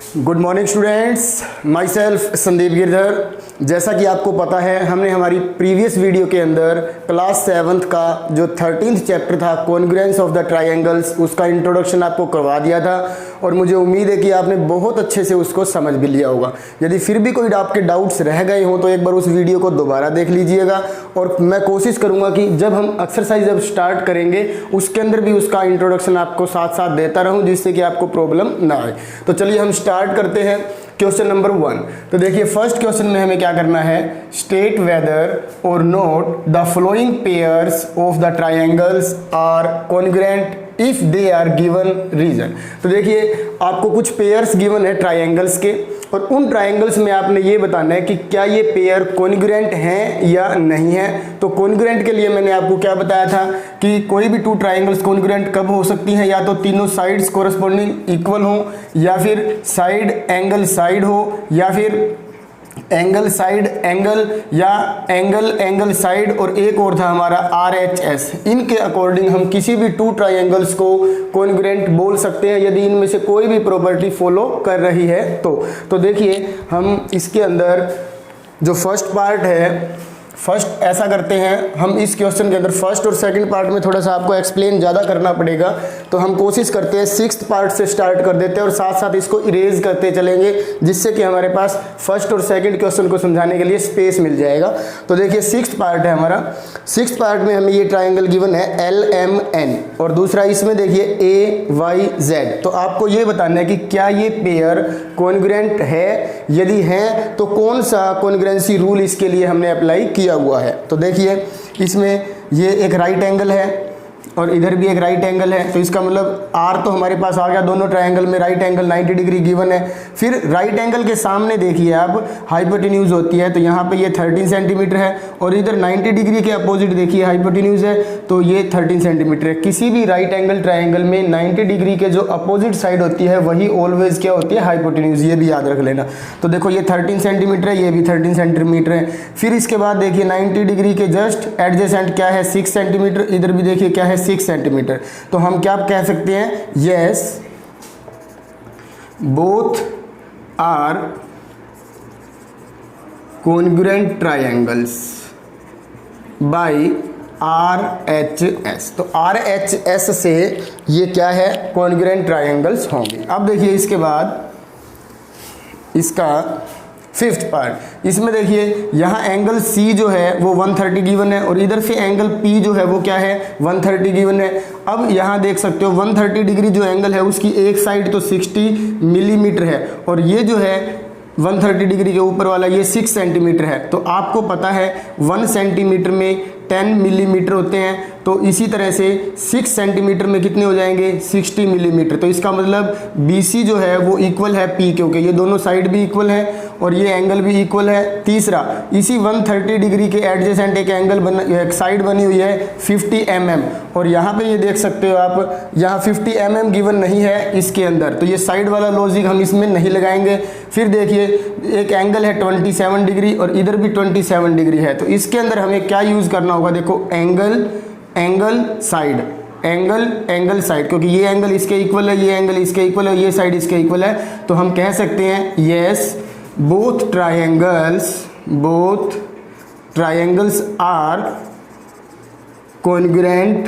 Good morning students, my self Sandeep Girdhar. जैसा कि आपको पता है, हमने हमारी प्रीवियस वीडियो के अंदर क्लास 7th का जो 13th चैप्टर था कॉन्ग्रुएंस ऑफ द ट्रायंगल्स, उसका इंट्रोडक्शन आपको करवा दिया था और मुझे उम्मीद है कि आपने बहुत अच्छे से उसको समझ भी लिया होगा। यदि फिर भी कोई आपके डाउट्स रह गए हों तो एक बार उस वीडियो को दोबारा देख लीजिएगा और मैं कोशिश करूँगा कि जब हम एक्सरसाइज जब स्टार्ट करेंगे उसके अंदर भी उसका इंट्रोडक्शन आपको साथ साथ देता रहूँ, जिससे कि आपको प्रॉब्लम ना आए। तो चलिए हम स्टार्ट करते हैं क्वेश्चन नंबर 1। तो देखिए फर्स्ट क्वेश्चन में हमें क्या करना है, स्टेट वेदर और not the following pairs of the triangles are congruent if they are given reason. तो देखिए आपको कुछ पेयर्स गिवन है ट्रायंगल्स के और उन ट्रायंगल्स में आपने ये बताना है कि क्या ये पेयर कॉन्ग्रुएंट हैं या नहीं है। तो कॉन्ग्रुएंट के लिए मैंने आपको क्या बताया था कि कोई भी टू ट्रायंगल्स कॉन्ग्रुएंट कब हो सकती हैं, या तो तीनों साइड्स कोरस्पॉन्डिंग इक्वल हो, या फिर साइड एंगल साइड हो, या फिर एंगल साइड एंगल, या एंगल एंगल साइड, और एक और था हमारा RHS। इनके अकॉर्डिंग हम किसी भी टू ट्रायंगल्स को कॉन्ग्रुएंट बोल सकते हैं यदि इनमें से कोई भी प्रॉपर्टी फॉलो कर रही है तो देखिए हम इसके अंदर जो फर्स्ट पार्ट है, फर्स्ट ऐसा करते हैं, हम इस क्वेश्चन के अंदर फर्स्ट और सेकंड पार्ट में थोड़ा सा आपको एक्सप्लेन ज़्यादा करना पड़ेगा, तो हम कोशिश करते हैं सिक्स्थ पार्ट से स्टार्ट कर देते हैं और साथ साथ इसको इरेज करते चलेंगे, जिससे कि हमारे पास फर्स्ट और सेकंड क्वेश्चन को समझाने के लिए स्पेस मिल जाएगा। तो देखिए सिक्स्थ पार्ट है हमारा। सिक्स्थ पार्ट में हमें ये ट्राइंगल गिवन है LMN और दूसरा इसमें देखिए AYZ। तो आपको ये बताना है कि क्या ये पेयर कॉन्ग्रुएंट है, यदि है तो कौन सा कॉन्ग्रुएंसी रूल इसके लिए हमने अप्लाई किया हुआ है। तो देखिए इसमें ये एक राइट एंगल है और इधर भी एक राइट एंगल है, तो इसका मतलब R तो हमारे पास आ गया, दोनों ट्रायंगल में राइट एंगल 90 डिग्री गिवन है। फिर राइट एंगल के सामने देखिए आप हाइपोटेन्यूज होती है, तो यहाँ पे ये 13 सेंटीमीटर है और इधर 90 डिग्री के अपोजिट देखिए हाइपोटेन्यूज है, तो ये 13 सेंटीमीटर है। किसी भी राइट एंगल ट्रायंगल में 90 डिग्री के जो अपोजिट साइड होती है वही ऑलवेज क्या होती है, हाइपोटेन्यूज। ये भी याद रख लेना। तो देखो ये 13 सेंटीमीटर है, ये भी 13 सेंटीमीटर है। फिर इसके बाद देखिए 90 डिग्री के जस्ट एडजेसेंट क्या है, 6 सेंटीमीटर। इधर भी देखिए क्या है, 6 सेंटीमीटर। तो हम क्या कह सकते हैं, yes both are congruent triangles by RHS। तो RHS से ये क्या है, कॉन्ग्रुएंट ट्रायंगल्स होंगे। अब देखिए इसके बाद इसका फिफ्थ पार्ट, इसमें देखिए यहाँ एंगल C जो है वो 130 गिवन है और इधर से एंगल P जो है वो क्या है, 130 गिवन है। अब यहाँ देख सकते हो 130 डिग्री जो एंगल है उसकी एक साइड तो 60 मिलीमीटर है और ये जो है 130 डिग्री के ऊपर वाला ये 6 सेंटीमीटर है। तो आपको पता है 1 सेंटीमीटर में 10 मिलीमीटर होते हैं, तो इसी तरह से 6 सेंटीमीटर में कितने हो जाएंगे, 60 मिलीमीटर। तो इसका मतलब BC जो है वो इक्वल है P, क्योंकि ये दोनों साइड भी इक्वल है और ये एंगल भी इक्वल है। तीसरा, इसी 130 डिग्री के एडजेसेंट एक एंगल एक साइड बनी हुई है 50 mm और यहाँ पे ये देख सकते हो आप, यहाँ 50 mm गिवन नहीं है इसके अंदर, तो ये साइड वाला लॉजिक हम इसमें नहीं लगाएंगे। फिर देखिए एक एंगल है 27 डिग्री और इधर भी 27 डिग्री है, तो इसके अंदर हमें क्या यूज़ करना होगा, देखो angle angle side, angle angle side, क्योंकि ये एंगल इसके इक्वल है, ये एंगल इसके इक्वल है, ये साइड इसके इक्वल है। तो हम कह सकते हैं yes both triangles are congruent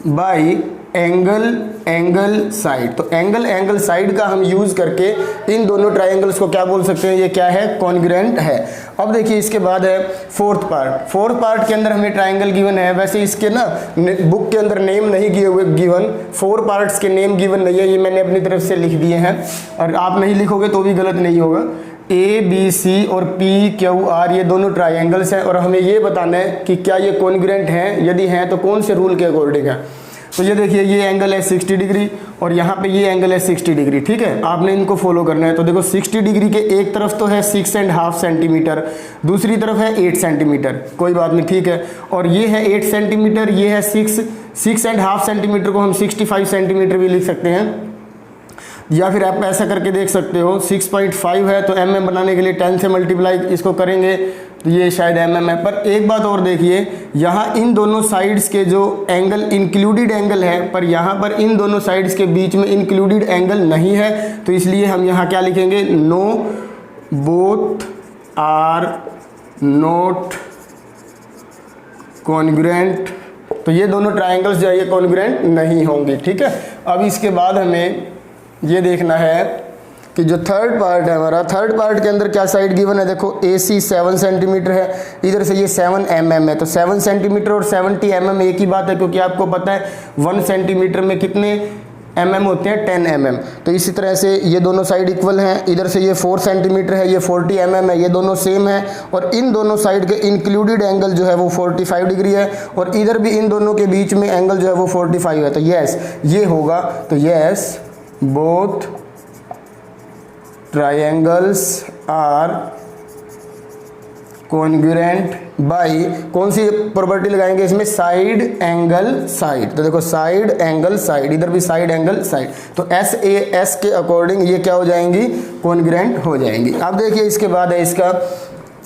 by angle angle side. तो एंगल एंगल साइड का हम यूज करके इन दोनों ट्रायंगल्स को क्या बोल सकते हैं, ये क्या है, कॉन्ग्रुएंट है। अब देखिए इसके बाद है फोर्थ पार्ट। फोर्थ पार्ट के अंदर हमें ट्रायंगल गिवन है, वैसे इसके ना बुक के अंदर नेम नहीं किए हुए गिवन, 4 पार्ट्स के नेम गिवन नहीं है, ये मैंने अपनी तरफ से लिख दिए हैं और आप नहीं लिखोगे तो भी गलत नहीं होगा। ABC और PQR ये दोनों ट्रायंगल्स हैं और हमें ये बताना है कि क्या ये कॉन्ग्रुएंट हैं, यदि हैं तो कौन से रूल के अकॉर्डिंग है। तो ये देखिए ये एंगल है 60 डिग्री और यहाँ पे ये एंगल है 60 डिग्री, ठीक है, आपने इनको फॉलो करना है। तो देखो 60 डिग्री के एक तरफ तो है 6.5 सेंटीमीटर, दूसरी तरफ है 8 सेंटीमीटर, कोई बात नहीं, ठीक है, और ये है 8 सेंटीमीटर, ये है 6.5 सेंटीमीटर को हम 65 सेंटीमीटर भी लिख सकते हैं, या फिर आप ऐसा करके देख सकते हो 6.5 है तो mm बनाने के लिए 10 से मल्टीप्लाई इसको करेंगे तो ये शायद mm है। पर एक बात और देखिए, यहाँ इन दोनों साइड्स के जो एंगल इंक्लूडेड एंगल है, पर यहाँ पर इन दोनों साइड्स के बीच में इंक्लूडेड एंगल नहीं है, तो इसलिए हम यहाँ क्या लिखेंगे, no both are not congruent. तो ये दोनों ट्रायंगल्स जो है ये कॉन्ग्रुएंट नहीं होंगे, ठीक है। अब इसके बाद हमें ये देखना है कि जो थर्ड पार्ट है हमारा, थर्ड पार्ट के अंदर क्या साइड गिवन है, देखो AC 7 सेंटीमीटर है, इधर से ये 7 mm है, तो 7 सेंटीमीटर और 70 mm एक ही बात है, क्योंकि आपको पता है 1 सेंटीमीटर में कितने mm होते हैं, 10 mm। तो इसी तरह से ये दोनों साइड इक्वल हैं, इधर से ये 4 सेंटीमीटर है, ये 40 mm है, ये दोनों सेम है, और इन दोनों साइड के इंक्लूडेड एंगल जो है वो 45 डिग्री है, और इधर भी इन दोनों के बीच में एंगल जो है वो 45 है। तो यस ये होगा, तो yes both triangles are congruent by, कौन सी प्रॉपर्टी लगाएंगे इसमें, साइड एंगल साइड। तो देखो साइड एंगल साइड, इधर भी साइड एंगल साइड, तो SAS के अकॉर्डिंग ये क्या हो जाएंगी, कॉन्ग्रुएंट हो जाएंगी। अब देखिए इसके बाद है इसका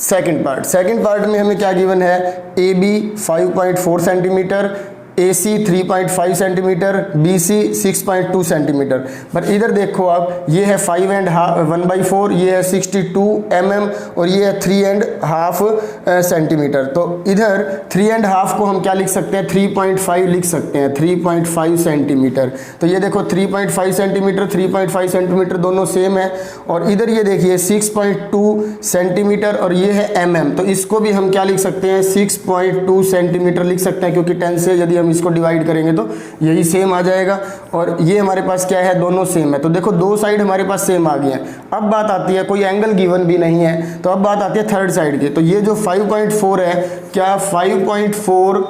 सेकंड पार्ट। सेकंड पार्ट में हमें क्या गिवन है, AB 5.4 centimetre, AC 3.5 centimetre, BC 6.2 centimetre. पर इधर देखो आप, ये है 5 एंड 1/4, ये है 62 mm, और ये है 3 एंड हाफ सेंटीमीटर। तो इधर 3 एंड हाफ को हम क्या लिख सकते हैं, 3.5 लिख सकते हैं, 3.5 सेंटीमीटर। तो ये देखो 3.5 सेंटीमीटर 3.5 सेंटीमीटर दोनों सेम है, और इधर ये देखिए 6.2 सेंटीमीटर और ये है mm, तो इसको भी हम क्या लिख सकते हैं, 6.2 सेंटीमीटर लिख सकते हैं, क्योंकि 10 से यदि हम इसको डिवाइड करेंगे तो यही सेम आ जाएगा। और ये हमारे पास क्या है, दोनों सेम है, तो देखो दो साइड हमारे पास सेम आ गई है। अब बात आती है, कोई एंगल गिवन भी नहीं है, तो अब बात आती है थर्ड साइड की। तो ये जो 5.4 है, क्या 5.4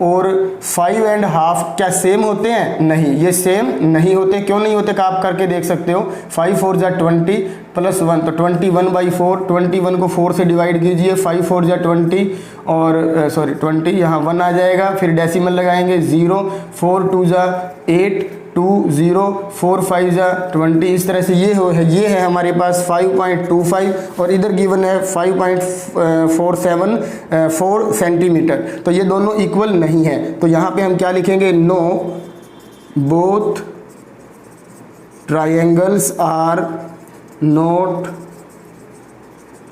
और 5 एंड हाफ क्या सेम होते हैं, नहीं, ये सेम नहीं होते। क्यों नहीं होते का आप करके देख सकते हो, 5 4 जा 20 प्लस 1, तो 21/4, 21 को 4 से डिवाइड कीजिए, 5 4 जा 20 और सॉरी 20, यहाँ 1 आ जाएगा, फिर डेसिमल लगाएंगे 0, 4 2 जा 8, 2 0, 4 5 जा 20, इस तरह से ये ये है हमारे पास 5.25, और इधर गिवन है 5.4 सेंटीमीटर। तो ये दोनों इक्वल नहीं है, तो यहाँ पे हम क्या लिखेंगे, no both triangles are not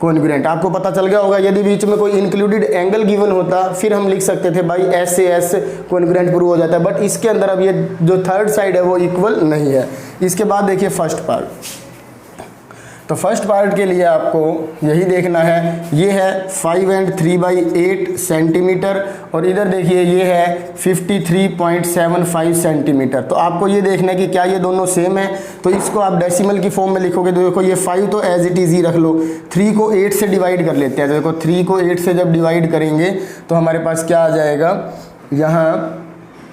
congruent. आपको पता चल गया होगा, यदि बीच में कोई इंक्लूडेड एंगल गिवन होता फिर हम लिख सकते थे भाई SAS कॉन्ग्रुएंट प्रूव हो जाता है, बट इसके अंदर अब ये जो थर्ड साइड है वो इक्वल नहीं है। इसके बाद देखिए फर्स्ट पार्ट। तो फर्स्ट पार्ट के लिए आपको यही देखना है, ये है 5 एंड 3/8 सेंटीमीटर, और इधर देखिए ये है 53.75 सेंटीमीटर। तो आपको ये देखना है कि क्या ये दोनों सेम है, तो इसको आप डेसिमल की फॉर्म में लिखोगे तो देखो ये 5 तो एज इट इज़ ही रख लो, 3 को 8 से डिवाइड कर लेते हैं। तो देखो 3 को 8 से जब डिवाइड करेंगे तो हमारे पास क्या आ जाएगा, यहाँ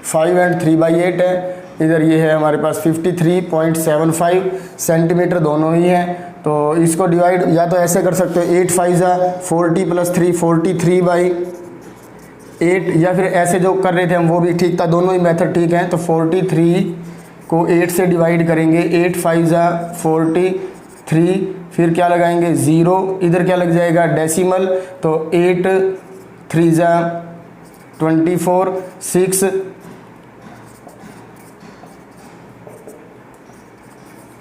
5 एंड 3/8 है, इधर ये है हमारे पास 53.75 सेंटीमीटर दोनों ही हैं। तो इसको डिवाइड या तो ऐसे कर सकते हो, 8 5 जा 40 प्लस 3 43/8, या फिर ऐसे जो कर रहे थे हम वो भी ठीक था, दोनों ही मेथड ठीक हैं। तो 43 को 8 से डिवाइड करेंगे, 8 5 जा 43, फिर क्या लगाएंगे 0, इधर क्या लग जाएगा डेसिमल, तो 8 3 जा 24, 6,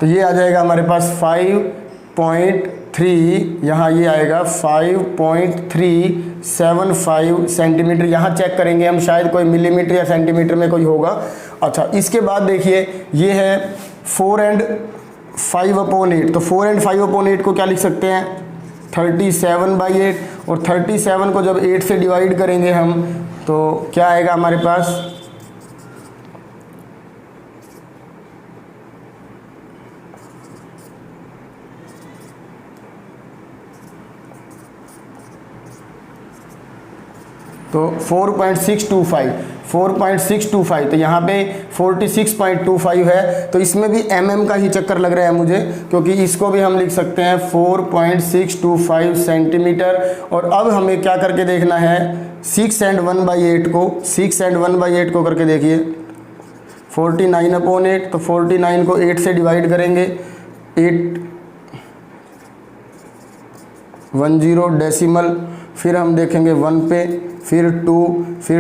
तो ये आ जाएगा हमारे पास 5.3, यहाँ ये आएगा 5.375 सेंटीमीटर। यहाँ चेक करेंगे हम, शायद कोई मिलीमीटर या सेंटीमीटर में कोई होगा। अच्छा, इसके बाद देखिए ये है 4 एंड 5/8, तो 4 एंड 5/8 को क्या लिख सकते हैं, 37/8, और 37 को जब 8 से डिवाइड करेंगे हम तो क्या आएगा हमारे पास, तो 4.625, तो यहाँ पे 46.25 है, तो इसमें भी mm का ही चक्कर लग रहा है मुझे, क्योंकि इसको भी हम लिख सकते हैं 4.625 सेंटीमीटर। और अब हमें क्या करके देखना है, 6 एंड 1/8 को करके देखिए, 49/8, तो 49 को 8 से डिवाइड करेंगे, 8 10 डेसिमल, फिर हम देखेंगे 1 पे, फिर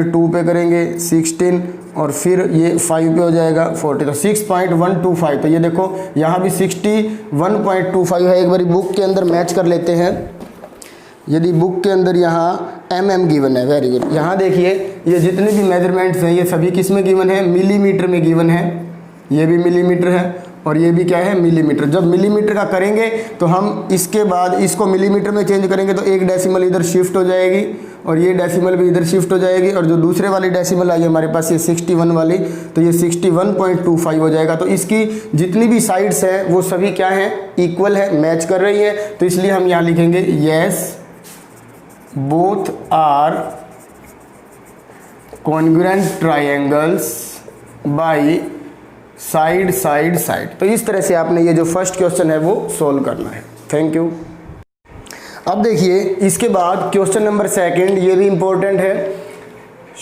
2 पे करेंगे 16 और फिर ये 5 पे हो जाएगा 40, तो 6.125। तो ये देखो यहाँ भी 61.25 है। एक बारी बुक के अंदर मैच कर लेते हैं। यदि बुक के अंदर यहाँ mm गिवन है, वेरी गुड। यहाँ देखिए ये जितने भी मेजरमेंट्स हैं ये सभी किस में गिवन है, मिलीमीटर में गिवन है। ये भी मिलीमीटर है और ये भी क्या है, मिलीमीटर। जब मिलीमीटर का करेंगे तो हम इसके बाद इसको मिलीमीटर में चेंज करेंगे तो एक डेसिमल इधर शिफ्ट हो जाएगी और ये डेसिमल भी इधर शिफ्ट हो जाएगी, और जो दूसरे वाली डेसिमल आई हमारे पास ये 61 वाली, तो ये 61.25 हो जाएगा। तो इसकी जितनी भी साइड्स हैं वो सभी क्या हैं, इक्वल है, मैच कर रही है। तो इसलिए हम यहाँ लिखेंगे yes both are congruent triangles by side side side. तो इस तरह से आपने ये जो फर्स्ट क्वेश्चन है वो सोल्व करना है। Thank you. अब देखिए इसके बाद क्वेश्चन नंबर सेकंड, ये भी इंपॉर्टेंट है।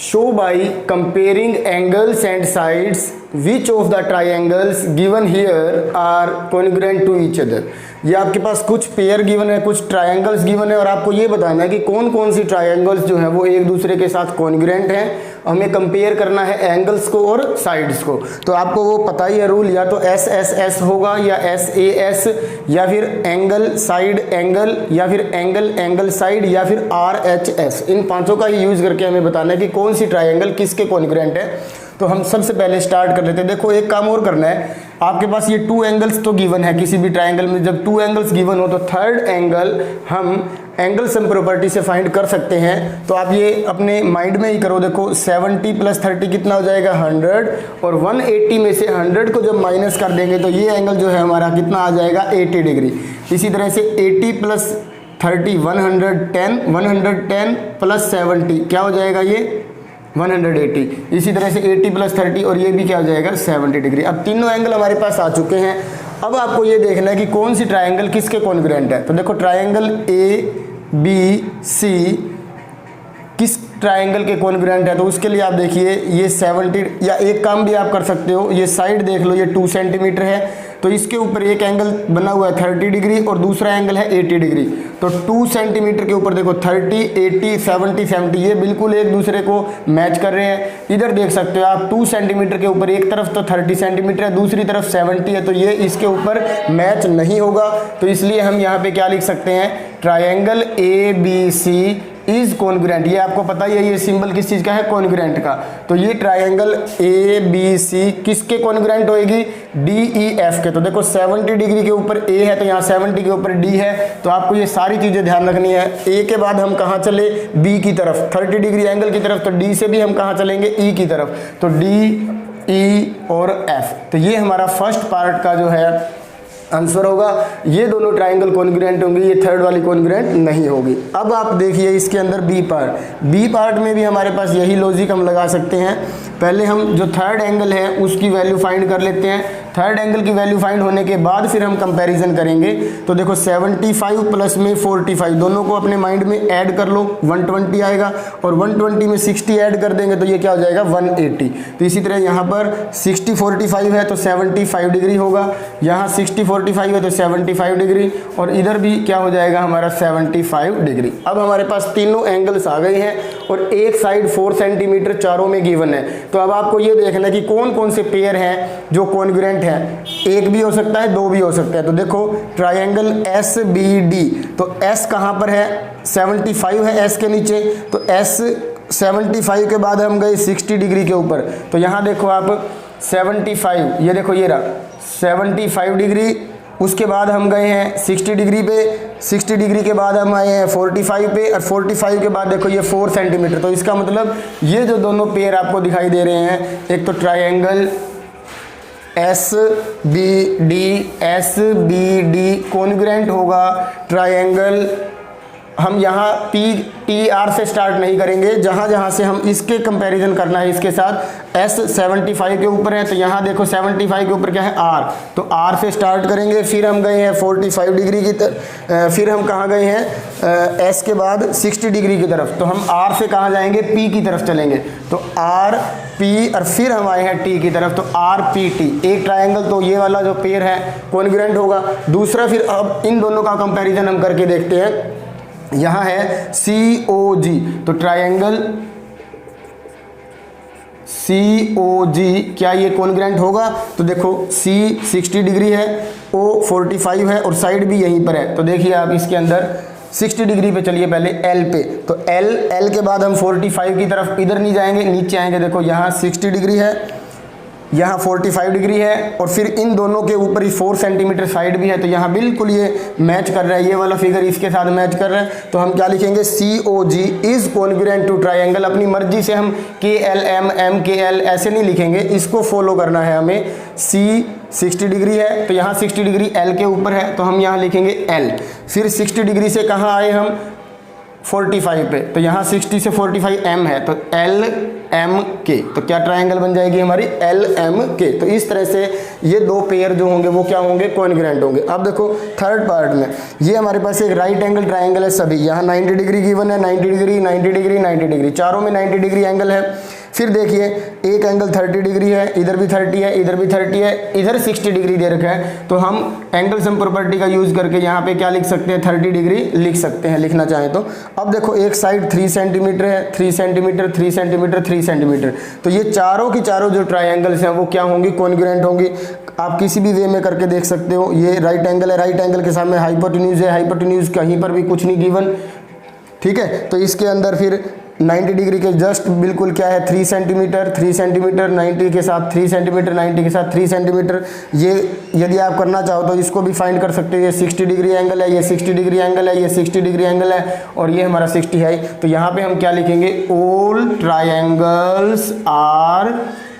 Show by comparing angles and sides which of the triangles given here are congruent to each other. ये आपके पास कुछ पेयर गिवन है, कुछ ट्राइंगल्स गिवन है और आपको ये बताना है कि कौन कौन सी ट्राइंगल्स जो है वो एक दूसरे के साथ कॉन्ग्रुएंट हैं। हमें कंपेयर करना है एंगल्स को और साइड्स को। तो आपको वो पता ही है रूल, या तो SSS होगा या SAS, या फिर एंगल साइड एंगल, या फिर एंगल एंगल साइड, या फिर RHS। इन पांचों का ही यूज करके हमें बताना है कि कौन सी ट्राइंगल किसके कॉन्ग्रुएंट है। तो हम सबसे पहले स्टार्ट कर लेते हैं। देखो एक काम और करना है, आपके पास ये 2 एंगल्स तो गिवन है किसी भी ट्राइंगल में। जब 2 एंगल्स गिवन हो तो थर्ड एंगल हम एंगल सम प्रॉपर्टी से फाइंड कर सकते हैं। तो आप ये अपने माइंड में ही करो। देखो 70 + 30 कितना हो जाएगा, 100, और 180 में से 100 को जब माइनस कर देंगे तो ये एंगल जो है हमारा कितना आ जाएगा, 80 डिग्री। इसी तरह से 80 + 30 110, 110 + 70 क्या हो जाएगा, ये 180। इसी तरह से 80 + 30 और ये भी क्या हो जाएगा, 70 डिग्री। अब तीनों एंगल हमारे पास आ चुके हैं। अब आपको ये देखना है कि कौन सी ट्राइंगल किसके कॉन्ग्रुएंट है। तो देखो ट्राइंगल ABC किस ट्राइंगल के कॉन्ग्रुएंट है, तो उसके लिए आप देखिए ये 70, या एक काम भी आप कर सकते हो, ये साइड देख लो, ये 2 सेंटीमीटर है तो इसके ऊपर एक एंगल बना हुआ है 30 डिग्री और दूसरा एंगल है 80 डिग्री। तो 2 सेंटीमीटर के ऊपर देखो 30, 80, 70, 70 ये बिल्कुल एक दूसरे को मैच कर रहे हैं। इधर देख सकते हो आप 2 सेंटीमीटर के ऊपर एक तरफ तो 30 सेंटीमीटर है, दूसरी तरफ 70 है, तो ये इसके ऊपर मैच नहीं होगा। तो इसलिए हम यहाँ पे क्या लिख सकते हैं, ट्राइंगल ABC इज कॉन्ग्रुएंट। ये आपको पता ही है ये सिंबल किस चीज का है, कॉन्ग्रुएंट का। तो ये ट्राइंगल ABC किसके कॉन्ग्रुएंट होएगी, DEF के। तो देखो 70 डिग्री के ऊपर A है तो यहाँ 70 के ऊपर D है। तो आपको ये सारी चीजें ध्यान रखनी है। A के बाद हम कहाँ चले, B की तरफ, 30 डिग्री एंगल की तरफ। तो D से भी हम कहाँ चलेंगे, E की तरफ। तो D, E और F। तो ये हमारा फर्स्ट पार्ट का जो है आंसर होगा। ये दोनों ट्राइंगल कॉन्ग्रुएंट होंगी, ये थर्ड वाली कॉन्ग्रुएंट नहीं होगी। अब आप देखिए इसके अंदर बी पार्ट में भी हमारे पास यही लॉजिक हम लगा सकते हैं। पहले हम जो थर्ड एंगल है उसकी वैल्यू फाइंड कर लेते हैं। थर्ड एंगल की वैल्यू फाइंड होने के बाद फिर हम कंपैरिजन करेंगे। तो देखो 75 प्लस में 45 दोनों को अपने माइंड में ऐड कर लो, 120 आएगा, और 120 में 60 ऐड कर देंगे तो ये क्या हो जाएगा, 180। तो इसी तरह यहाँ पर 60 45 है तो 75 डिग्री होगा, यहाँ 60 45 है तो 75 डिग्री, और इधर भी क्या हो जाएगा हमारा 75 डिग्री। अब हमारे पास तीनों एंगल्स आ गए हैं और एक साइड 4 सेंटीमीटर चारों में गिवन है। तो अब आपको ये देखना है कि कौन कौन से पेयर हैं जो कॉन्ग्रुएंट है। एक भी हो सकता है, दो भी हो सकता है। तो देखो ट्राइंगल SBD, तो S कहाँ पर है, 75 है S के नीचे, तो S 75 के बाद हम गए 60 डिग्री के ऊपर। तो यहाँ देखो आप 75, ये देखो ये रहा 75 डिग्री, उसके बाद हम गए हैं 60 डिग्री पे, 60 डिग्री के बाद हम आए हैं 45 पे, और 45 के बाद देखो ये 4 सेंटीमीटर। तो इसका मतलब ये जो दोनों पेयर आपको दिखाई दे रहे हैं, एक तो ट्राइंगल SBD कॉन्ग्रुएंट होगा ट्राइंगल, हम यहाँ TR से स्टार्ट नहीं करेंगे, जहाँ जहाँ से हम इसके कंपैरिजन करना है इसके साथ। S 75 के ऊपर है तो यहाँ देखो 75 के ऊपर क्या है, R, तो R से स्टार्ट करेंगे। फिर हम गए हैं 45 डिग्री की तरफ, फिर हम कहाँ गए हैं S के बाद 60 डिग्री की तरफ। तो हम R से कहाँ जाएंगे, P की तरफ चलेंगे, तो RP, और फिर हम आए हैं T की तरफ, तो RPT। एक ट्राइंगल तो ये वाला जो पेयर है कॉन्ग्रुएंट होगा। दूसरा फिर अब इन दोनों का कंपैरिजन हम करके देखते हैं। यहाँ है COG, तो ट्रायंगल COG क्या ये कॉन्ग्रुएंट होगा? तो देखो C 60 डिग्री है, O 45 है और साइड भी यहीं पर है। तो देखिए आप इसके अंदर 60 डिग्री पे चलिए पहले L पे, तो L के बाद हम 45 की तरफ इधर नहीं जाएंगे, नीचे आएंगे। देखो यहाँ 60 डिग्री है, यहाँ 45 डिग्री है और फिर इन दोनों के ऊपर ही 4 सेंटीमीटर साइड भी है। तो यहाँ बिल्कुल ये मैच कर रहा है, ये वाला फिगर इसके साथ मैच कर रहा है। तो हम क्या लिखेंगे? COG is congruent to triangle. अपनी मर्जी से हम KLM MKL ऐसे नहीं लिखेंगे, इसको फॉलो करना है हमें। C 60 डिग्री है तो यहाँ 60 डिग्री L के ऊपर है, तो हम यहाँ लिखेंगे L। फिर 60 डिग्री से कहाँ आए हम? 45 पे, तो यहाँ 60 से 45 M है, तो LMK। तो क्या ट्रायंगल बन जाएगी हमारी? LMK। तो इस तरह से ये दो पेयर जो होंगे वो क्या होंगे? कॉन्ग्रुएंट होंगे। अब देखो थर्ड पार्ट में ये हमारे पास एक राइट एंगल ट्रायंगल है सभी, यहाँ 90 डिग्री गिवन है, 90 डिग्री 90 डिग्री 90 डिग्री, चारों में 90 डिग्री एंगल है। फिर देखिए एक एंगल 30 डिग्री है, इधर भी 30 है, इधर भी 30 है, इधर 60 डिग्री दे रखा है। तो हम एंगल सम प्रॉपर्टी का यूज करके यहाँ पे क्या लिख सकते हैं? 30 डिग्री लिख सकते हैं, लिखना चाहें तो। अब देखो एक साइड 3 सेंटीमीटर है, 3 सेंटीमीटर 3 सेंटीमीटर 3 सेंटीमीटर, तो ये चारों की चारों जो ट्रायंगल्स हैं वो क्या होंगी? कॉन्ग्रुएंट होंगी। आप किसी भी वे में करके देख सकते हो। ये राइट एंगल है, राइट एंगल के सामने हाइपोटेन्यूज है, हाइपोटेन्यूज कहीं पर भी कुछ नहीं गिवन, ठीक है। तो इसके अंदर फिर 90 डिग्री के जस्ट बिल्कुल क्या है? 3 सेंटीमीटर 3 सेंटीमीटर, 90 के साथ 3 सेंटीमीटर, 90 के साथ 3 सेंटीमीटर। ये यदि आप करना चाहो तो इसको भी फाइंड कर सकते हो। ये 60 डिग्री एंगल है, ये 60 डिग्री एंगल है, ये 60 डिग्री एंगल है और ये हमारा 60 है। तो यहाँ पे हम क्या लिखेंगे? All triangles are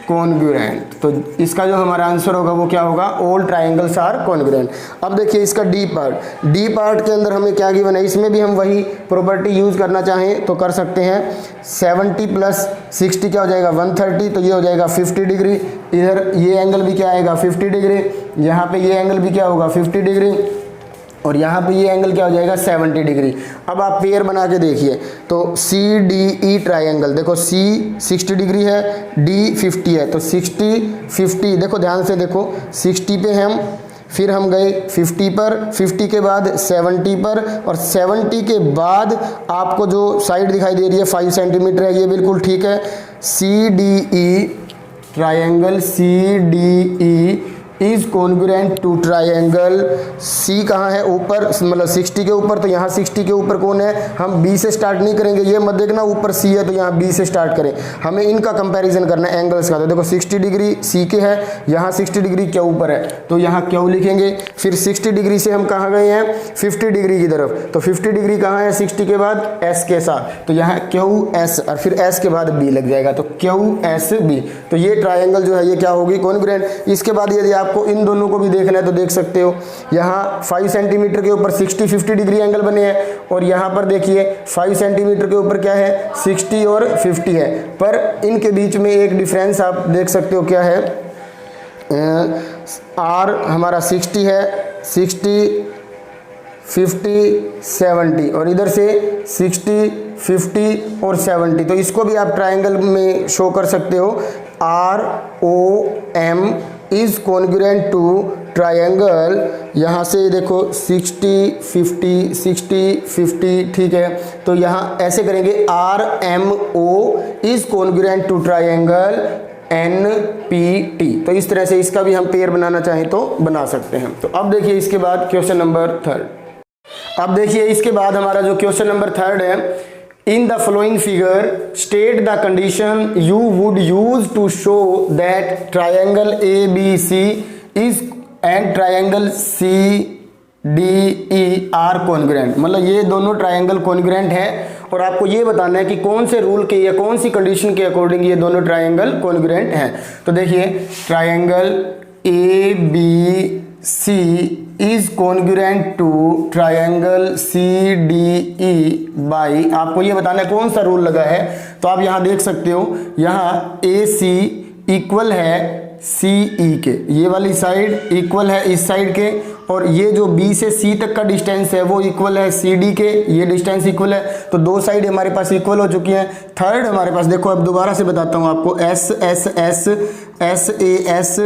congruent. तो इसका जो हमारा आंसर होगा वो क्या होगा? All triangles are congruent. अब देखिए इसका डी पार्ट के अंदर हमें क्या गिवन है? इसमें भी हम वही प्रॉपर्टी यूज करना चाहें तो कर सकते हैं। 70 प्लस 60 क्या हो जाएगा? 130, तो ये हो जाएगा 50 डिग्री। इधर ये एंगल भी क्या आएगा? 50 डिग्री। यहाँ पे ये एंगल भी क्या होगा? 50 डिग्री और यहाँ पे ये एंगल क्या हो जाएगा? 70 डिग्री। अब आप पेयर बना के देखिए, तो CDE ट्रायंगल, देखो C 60 डिग्री है, D 50 है, तो 60 50, देखो ध्यान से देखो, 60 पे हम, फिर हम गए 50 पर, 50 के बाद 70 पर और 70 के बाद आपको जो साइड दिखाई दे रही है 5 सेंटीमीटर है, ये बिल्कुल ठीक है। CDE triangle CDE is congruent to triangle. C कहाँ है? ऊपर, मतलब 60 के ऊपर, तो यहाँ 60 के ऊपर कौन है? हम B से स्टार्ट नहीं करेंगे, ये मत देखना ऊपर C है तो यहाँ B से स्टार्ट करें, हमें इनका कंपैरिजन करना है एंगल्स का। तो देखो 60 डिग्री C के है, यहाँ 60 डिग्री क्या ऊपर है, तो यहाँ क्यों लिखेंगे। फिर 60 डिग्री से हम कहाँ गए हैं? 50 डिग्री की तरफ, तो 50 डिग्री कहाँ है? 60 के बाद S के साथ, तो यहाँ QS और फिर S के बाद B लग जाएगा, तो QSB। तो ये ट्रायंगल जो है ये क्या होगी? कॉन्ग्रुएंट। इसके बाद यदि आपको इन दोनों को भी देखना है तो देख सकते हो, यहाँ 5 सेंटीमीटर के ऊपर 60-50 डिग्री एंगल बने हैं और यहाँ पर देखिए 5 सेंटीमीटर के ऊपर क्या है? 60 और 50 है, पर इनके बीच में एक डिफरेंस आप देख सकते हो, क्या है? R हमारा 60 है, 60 50 70 और इधर से 60 50 और 70, तो इसको भी आप ट्रायंगल में शो कर सकते हो। ROM is congruent to triangle, यहाँ से देखो 60 50 60 50, ठीक है। तो यहाँ ऐसे करेंगे RMO is congruent to triangle NPT। तो इस तरह से इसका भी हम पेयर बनाना चाहें तो बना सकते हैं। तो अब देखिए इसके बाद क्वेश्चन नंबर 3। अब देखिए इसके बाद हमारा जो क्वेश्चन नंबर 3 है, in the following figure state the condition you would use to show that triangle ABC is and triangle CDE are congruent। मतलब ये दोनों ट्रायंगल कॉन्ग्रुएंट है और आपको ये बताना है कि कौन से रूल के या कौन सी कंडीशन के अकॉर्डिंग ये दोनों ट्रायंगल कॉन्ग्रुएंट हैं। तो देखिए triangle ABC is congruent to triangle CDE by, आपको ये बताना है कौन सा रूल लगा है। तो आप यहाँ देख सकते हो, यहाँ AC इक्वल है CE के, ये वाली साइड इक्वल है इस साइड के, और ये जो B से C तक का डिस्टेंस है वो इक्वल है CD के, ये डिस्टेंस इक्वल है। तो दो साइड हमारे पास इक्वल हो चुकी हैं। थर्ड हमारे पास देखो, अब दोबारा से बताता हूँ आपको, SAS SAS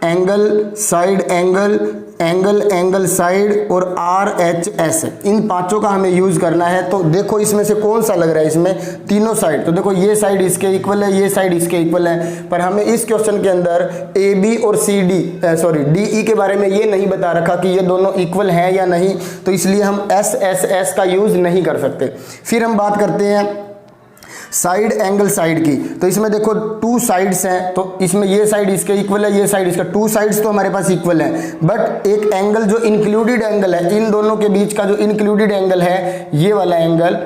angle, side angle, angle, angle side और RHS, इन पांचों का हमें यूज करना है। तो देखो इसमें से कौन सा लग रहा है, इसमें तीनों साइड, तो देखो ये साइड इसके इक्वल है, ये साइड इसके इक्वल है, पर हमें इस क्वेश्चन के अंदर AB और DE के बारे में ये नहीं बता रखा कि ये दोनों इक्वल हैं या नहीं, तो इसलिए हम SSS का यूज नहीं कर सकते। फिर हम बात करते हैं साइड एंगल साइड की। तो इसमें देखो टू साइड्स हैं, तो इसमें ये साइड इसके इक्वल है, ये साइड इसका, टू साइड्स तो हमारे पास इक्वल है, बट एक एंगल जो इंक्लूडेड एंगल है, इन दोनों के बीच का जो इंक्लूडेड एंगल है, ये वाला एंगल,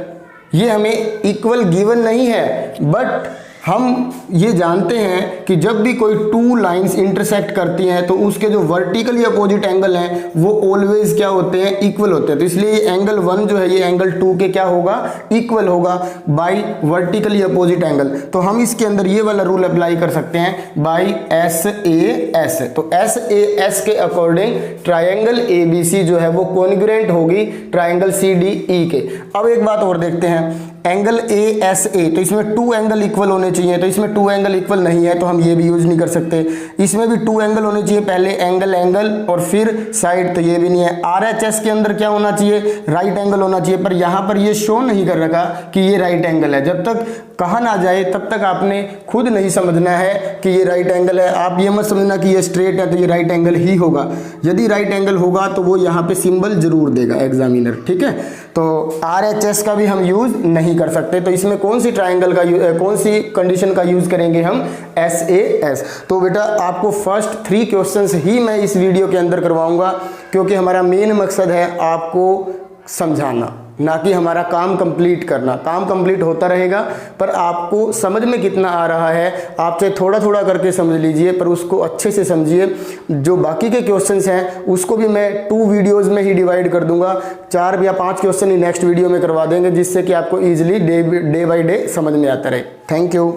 ये हमें इक्वल गिवन नहीं है, बट हम ये जानते हैं कि जब भी कोई टू लाइंस इंटरसेक्ट करती हैं तो उसके जो वर्टिकली अपोजिट एंगल हैं वो ऑलवेज क्या होते हैं, इक्वल होते हैं। तो इसलिए ये एंगल 1 जो है ये एंगल 2 के क्या होगा, इक्वल होगा बाय वर्टिकली अपोजिट एंगल। तो हम इसके अंदर ये वाला रूल अप्लाई कर सकते हैं बाय SAS। तो SAS के अकॉर्डिंग ट्राइंगल ABC जो है वो कॉन्ग्रुएंट होगी ट्राइंगल CDE के। अब एक बात और देखते हैं, एंगल ASA, तो इसमें टू एंगल इक्वल होने चाहिए, तो इसमें टू एंगल इक्वल नहीं है तो हम ये भी यूज नहीं कर सकते। इसमें भी टू एंगल होने चाहिए, पहले एंगल एंगल और फिर साइड, तो ये भी नहीं है। RHS के अंदर क्या होना चाहिए, राइट एंगल होना चाहिए, पर यहाँ पर ये शो नहीं कर रखा कि ये राइट एंगल है। जब तक कहा ना जाए तब तक आपने खुद नहीं समझना है कि ये राइट एंगल है। आप ये मत समझना कि ये स्ट्रेट है तो ये राइट एंगल ही होगा। यदि राइट एंगल होगा तो वो यहाँ पे सिंबल जरूर देगा एग्जामिनर, ठीक है। तो RHS का भी हम यूज नहीं कर सकते। तो इसमें कौन सी ट्राइंगल का कौन सी कंडीशन का यूज करेंगे हम, SAS। तो बेटा आपको फर्स्ट 3 क्वेश्चंस ही मैं इस वीडियो के अंदर करवाऊंगा, क्योंकि हमारा मेन मकसद है आपको समझाना, ना कि हमारा काम कंप्लीट करना। काम कंप्लीट होता रहेगा, पर आपको समझ में कितना आ रहा है आप चाहे थोड़ा थोड़ा करके समझ लीजिए, पर उसको अच्छे से समझिए। जो बाकी के क्वेश्चंस हैं उसको भी मैं 2 वीडियोस में ही डिवाइड कर दूंगा, 4 या 5 क्वेश्चन ही नेक्स्ट वीडियो में करवा देंगे, जिससे कि आपको ईजिली डे बाय डे समझ में आता रहे। Thank you.